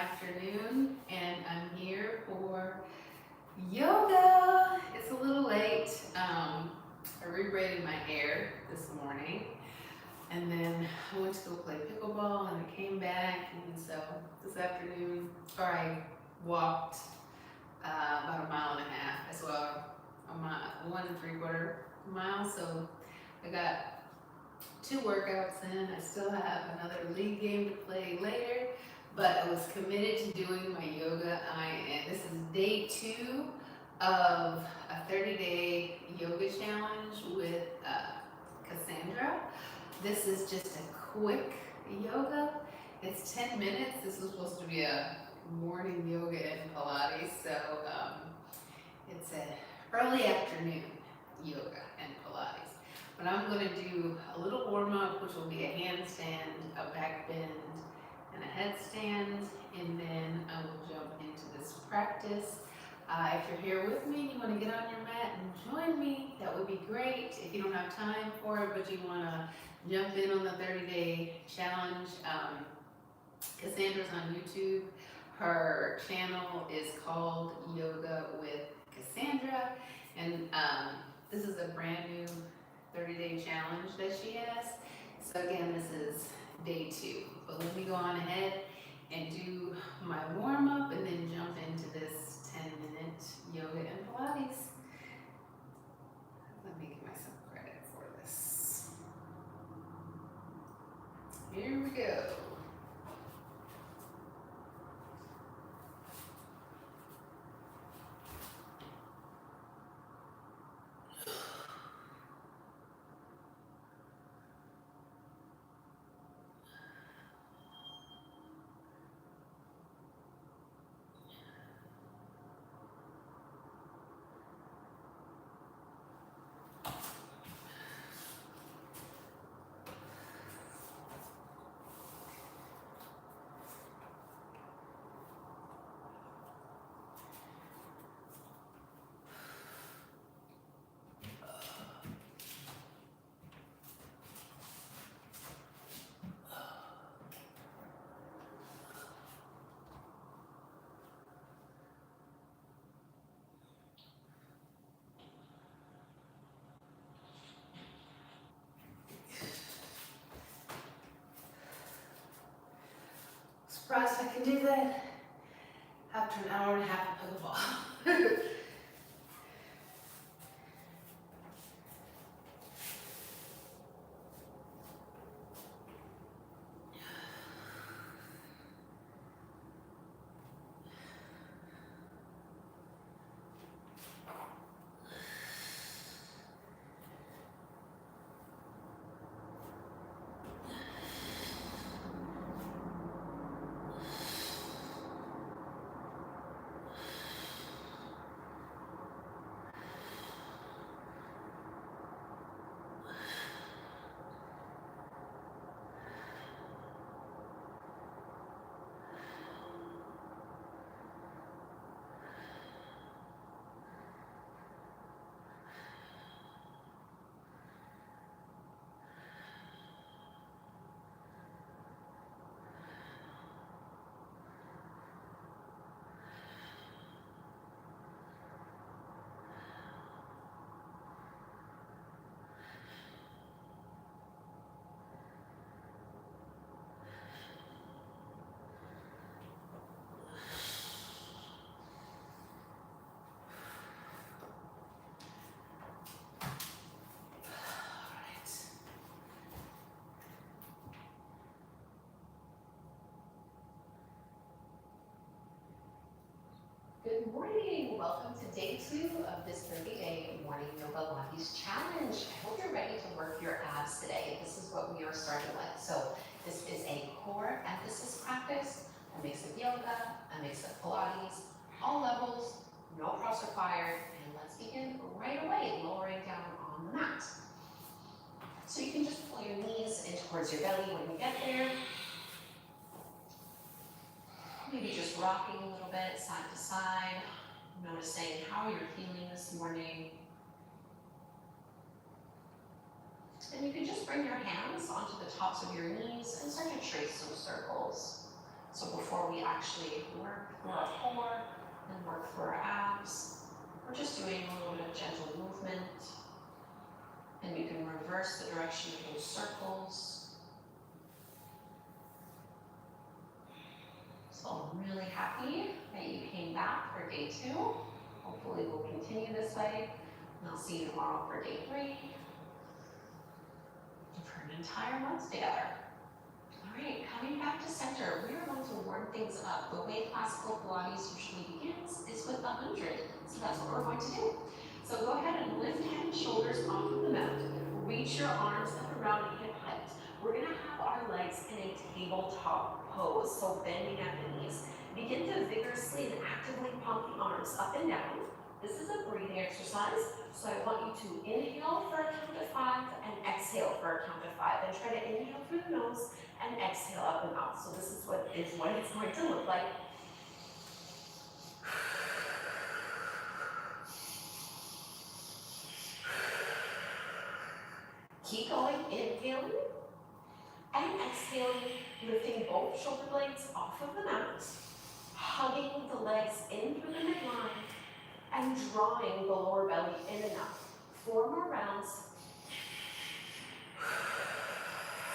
afternoon, and I'm here for yoga. It's a little late. I rebraided my hair this morning, and then I went to go play pickleball, and I came back, and so this afternoon, or I walked about a mile and a half, as well, a mile, 1 3/4 miles. So I got 2 workouts in. I still have another league game to play later, but I was committed to doing my yoga. And this is day 2 of a 30-day yoga challenge with Cassandra. This is just a quick yoga. It's 10 minutes. This was supposed to be a morning yoga and Pilates, so it's an early afternoon yoga and Pilates. But I'm going to do a little warm up, which will be a handstand, a back bend, and a headstand, and then I will jump into this practice. If you're here with me and you want to get on your mat and join me, that would be great. If you don't have time for it, but you want to jump in on the 30-day challenge, Cassandra's on YouTube. Her channel is called Yoga with Cassandra, and this is a brand new 30-day challenge that she has. So again, this is day 2. But let me go on ahead and do my warm-up and then jump into this 10-minute yoga and Pilates. Let me give myself credit for this. Here we go. Surprised I can do that after an hour and a half of pickleball. Good morning. Welcome to day 2 of this 30-day morning yoga Pilates challenge. I hope you're ready to work your abs today. This is what we are starting with. So this is a core emphasis practice, a mix of yoga, a mix of Pilates, all levels, no props required. And let's begin right away, lowering down on the mat. So you can just pull your knees in towards your belly when you get there. Maybe just rocking a little bit side to side, noticing how you're feeling this morning. And you can just bring your hands onto the tops of your knees and start to trace some circles. So before we actually work through our core and work through our abs, we're just doing a little bit of gentle movement. And you can reverse the direction of those circles. So I'm really happy that you came back for day 2. Hopefully we'll continue this way. And I'll see you tomorrow for day 3. For an entire month together. All right, coming back to center, we are going to warm things up. The way classical Pilates usually begins is with 100. So that's what we're going to do. So go ahead and lift head and shoulders off of the mat. Reach your arms up around hip height. We're gonna have our legs in a tabletop pose, so bending at the knees. Begin to vigorously and actively pump the arms up and down. This is a breathing exercise, so I want you to inhale for a count of 5 and exhale for a count of 5. And try to inhale through the nose and exhale up the mouth. So this is what it's going to look like. Keep going, inhaling and exhaling, lifting both shoulder blades off of the mat, hugging the legs in through the midline, and drawing the lower belly in and out. 4 more rounds.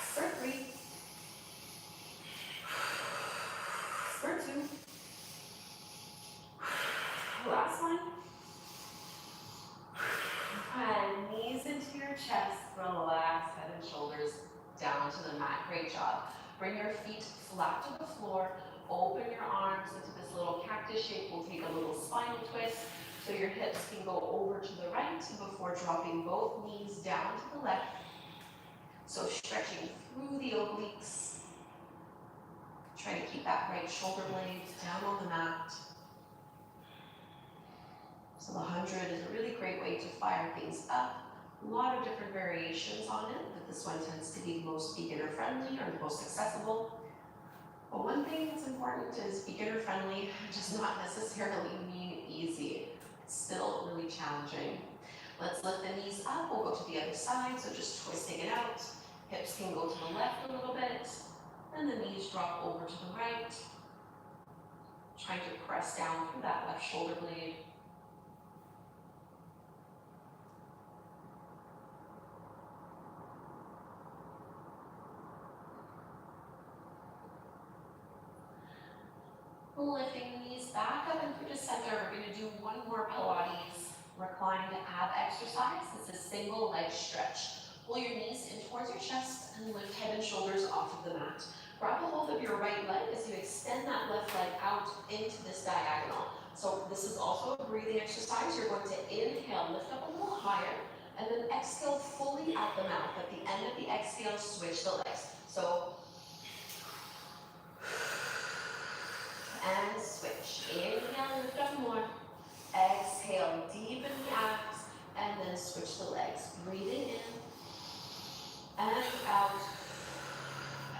For 3. For 2. Last one. And knees into your chest, relax head and shoulders down to the mat. Great job. Bring your feet flat to the floor. Open your arms into this little cactus shape. We'll take a little spinal twist so your hips can go over to the right before dropping both knees down to the left. So stretching through the obliques. Try to keep that right shoulder blade down on the mat. So the 100 is a really great way to fire things up. A lot of different variations on it, but this one tends to be the most beginner friendly or the most accessible. But one thing that's important is beginner friendly does not necessarily mean easy. It's still really challenging. Let's lift the knees up. We'll go to the other side, so just twisting it out. Hips can go to the left a little bit, and the knees drop over to the right. Trying to press down through that left shoulder blade. Lifting the knees back up and through the center. We're going to do one more Pilates reclined ab exercise. This is single leg stretch. Pull your knees in towards your chest and lift head and shoulders off of the mat. Grab a hold of your right leg as you extend that left leg out into this diagonal. So this is also a breathing exercise. You're going to inhale, lift up a little higher, and then exhale fully out the mouth. At the end of the exhale, switch the legs. So and switch. Inhale, lift up more. Exhale, deepen the abs, and then switch the legs. Breathing in and out,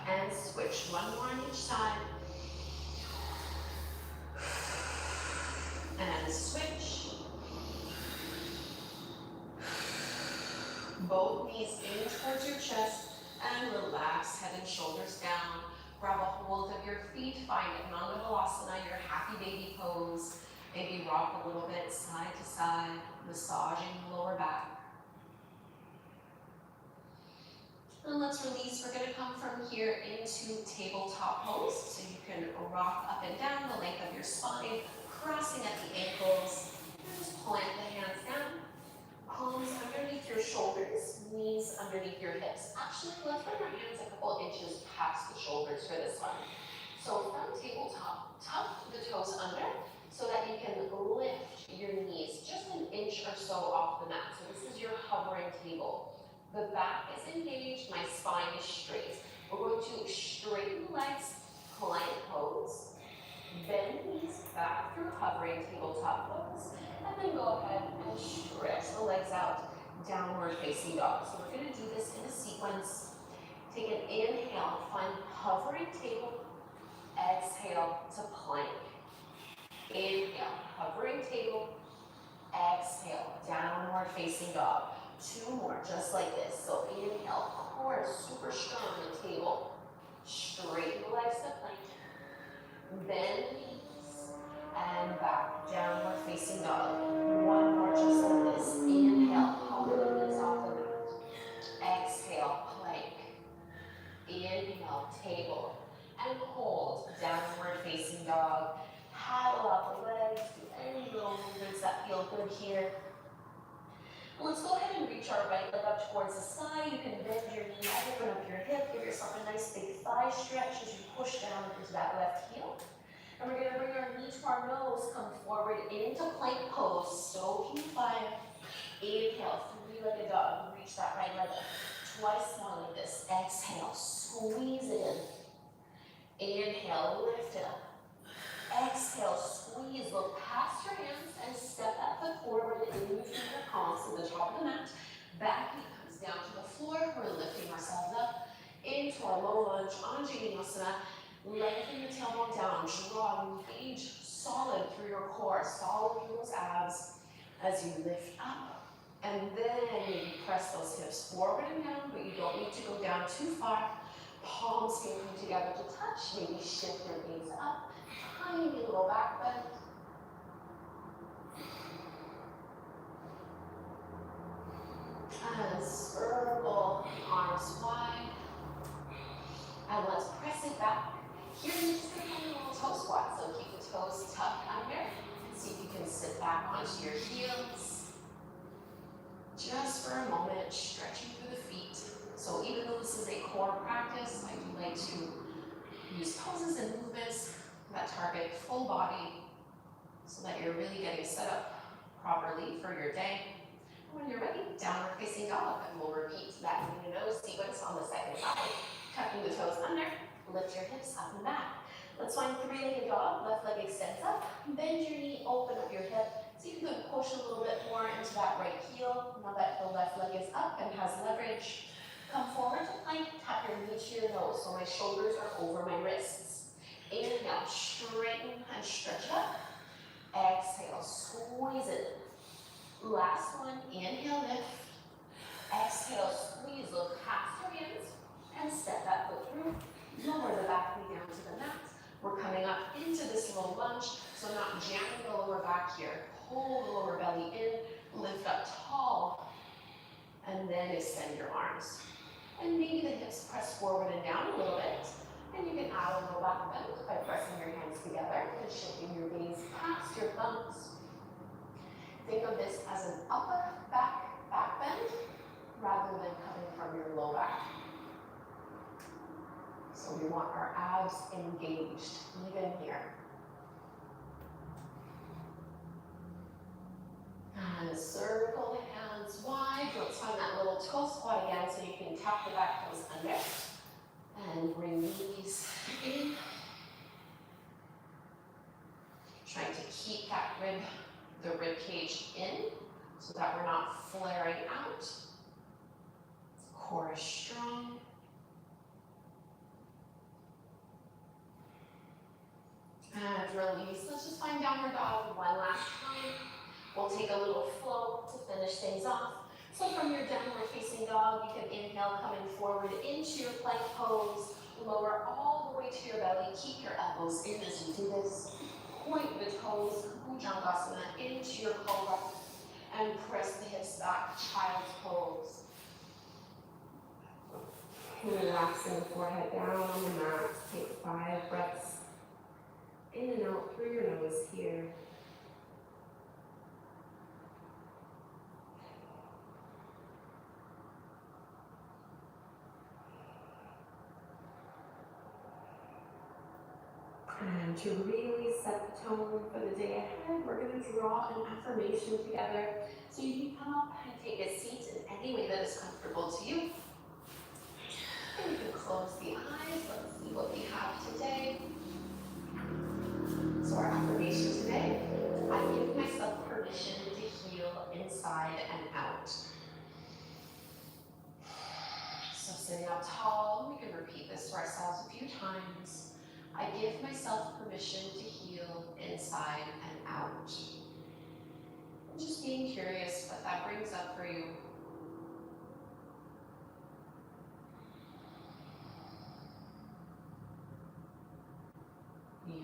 and switch. One more on each side. And switch. Both knees in towards your chest, and relax head and shoulders down. Grab a hold of your feet, find Nandavalasana, your happy baby pose. Maybe rock a little bit side to side, massaging the lower back. And let's release. We're going to come from here into tabletop pose. So you can rock up and down the length of your spine, crossing at the ankles. And just plant the hands down. Palms underneath your shoulders, knees underneath your hips. Actually, let's bring our hands a couple inches past the shoulders for this one. So from tabletop, tuck the toes under so that you can lift your knees just an inch or so off the mat. So this is your hovering table. The back is engaged, my spine is straight. We're going to straighten the legs, plank pose, bend knees back through hovering tabletop pose, and then go ahead and stretch the legs out, downward facing dog. So we're going to do this in a sequence. Take an inhale, find hovering table, exhale to plank. Inhale, hovering table, exhale, downward facing dog. 2 more, just like this. So inhale, core super strong in table. Straighten the legs to plank. Bend knees and back. Downward facing dog. One more just like this. Inhale, hover the knees off the mat. Exhale, plank. Inhale, table. And hold. Downward facing dog. Paddle out the legs. Do any little movements that feel good here. Let's go ahead and reach our right leg up towards the sky. You can bend your knee, open up your hip, give yourself a nice big thigh stretch as you push down into that left heel. And we're gonna bring our knee to our nose, come forward into plank pose, soaking 5. Inhale, 3-legged dog, reach that right leg up. Twice more like this. Exhale, squeeze it in. Inhale, lift it up. Exhale, squeeze, look past your hands and step that foot forward in between your palms to the top of the mat. Back knee comes down to the floor. We're lifting ourselves up into our low lunge, Anjaneyasana. Lengthen the tailbone down, draw, engage solid through your core, solid through those abs as you lift up. And then maybe press those hips forward and down, but you don't need to go down too far. Palms can come together to touch. Maybe shift your gaze up. Tiny little back bend. And circle arms wide. And let's press it back. Here you're just going to do a little toe squat. So keep the toes tucked under. See if you can sit back onto your heels. Just for a moment, stretching through the feet. So even though this is a core practice, I do like to use poses and movements that target full body so that you're really getting set up properly for your day. When you're ready, downward facing dog, and we'll repeat that in your nose sequence on the second side. Tucking the toes under, lift your hips up and back. Let's find 3-legged dog, left leg extends up, bend your knee, open up your hip. So you can push a little bit more into that right heel. Now that the left leg is up and has leverage, come forward to plank, tap your knee to your nose so my shoulders are over my wrists. Inhale, straighten and stretch it up. Exhale, squeeze it. Last one, inhale, lift. Exhale, squeeze, look past your hands and step that foot through. Lower the back knee down to the mat. We're coming up into this low lunge, so not jamming the lower back here. Pull the lower belly in, lift up tall, and then extend your arms. And maybe the hips press forward and down a little bit. And you can add a little back bend by pressing your hands together and shifting your gaze past your thumbs. Think of this as an upper back bend rather than coming from your low back. So we want our abs engaged, even here. And circle the hands wide. Let's find that little toe squat again so you can tap the back toes under. And bring knees in. Trying to keep that the rib cage in so that we're not flaring out. Core is strong. And release. Let's just find downward dog one last time. We'll take a little flow to finish things off. So from your downward facing dog, you can inhale, coming forward into your plank pose. Lower all the way to your belly. Keep your elbows in as you do this. Point the toes, Bhujangasana, into your cobra. And press the hips back, child's pose. Relaxing the forehead down on the mat. Take 5 breaths in and out through your nose here. And to really set the tone for the day ahead, we're going to draw an affirmation together. So you can come up and take a seat in any way that is comfortable to you. And you can close the eyes. Let's see what we have today. So our affirmation today, I give myself permission to heal inside and out. So sitting up tall, we can repeat this to ourselves a few times. I give myself permission to heal inside and out. I'm just being curious what that brings up for you.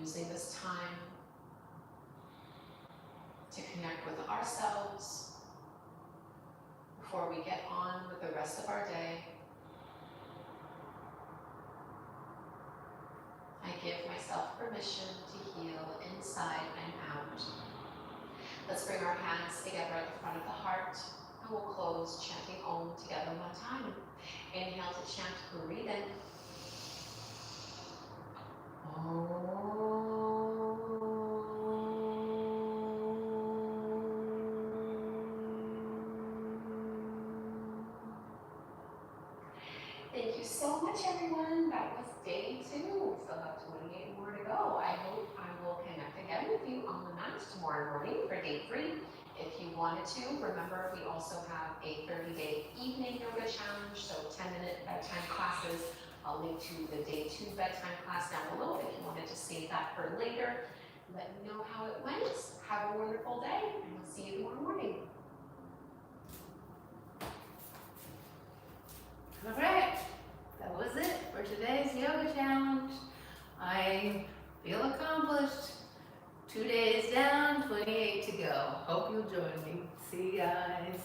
using this time to connect with ourselves before we get on with the rest of our day. I give myself permission to heal inside and out. Let's bring our hands together at the front of the heart, and we'll close chanting Om together one time. Inhale to chant, breathe in. Thank you so much, everyone. That was day 2. We still have 28 more to go. I hope I will connect again with you on the mat tomorrow morning for day 3. If you wanted to, remember we also have a 30-day evening yoga challenge, so 10-minute bedtime classes. I'll link to the day 2 bedtime class down below if you wanted to save that for later. Let me know how it went. Have a wonderful day, and we'll see you tomorrow morning. All right, that was it for today's yoga challenge. I feel accomplished. 2 days down, 28 to go. Hope you'll join me. See you guys.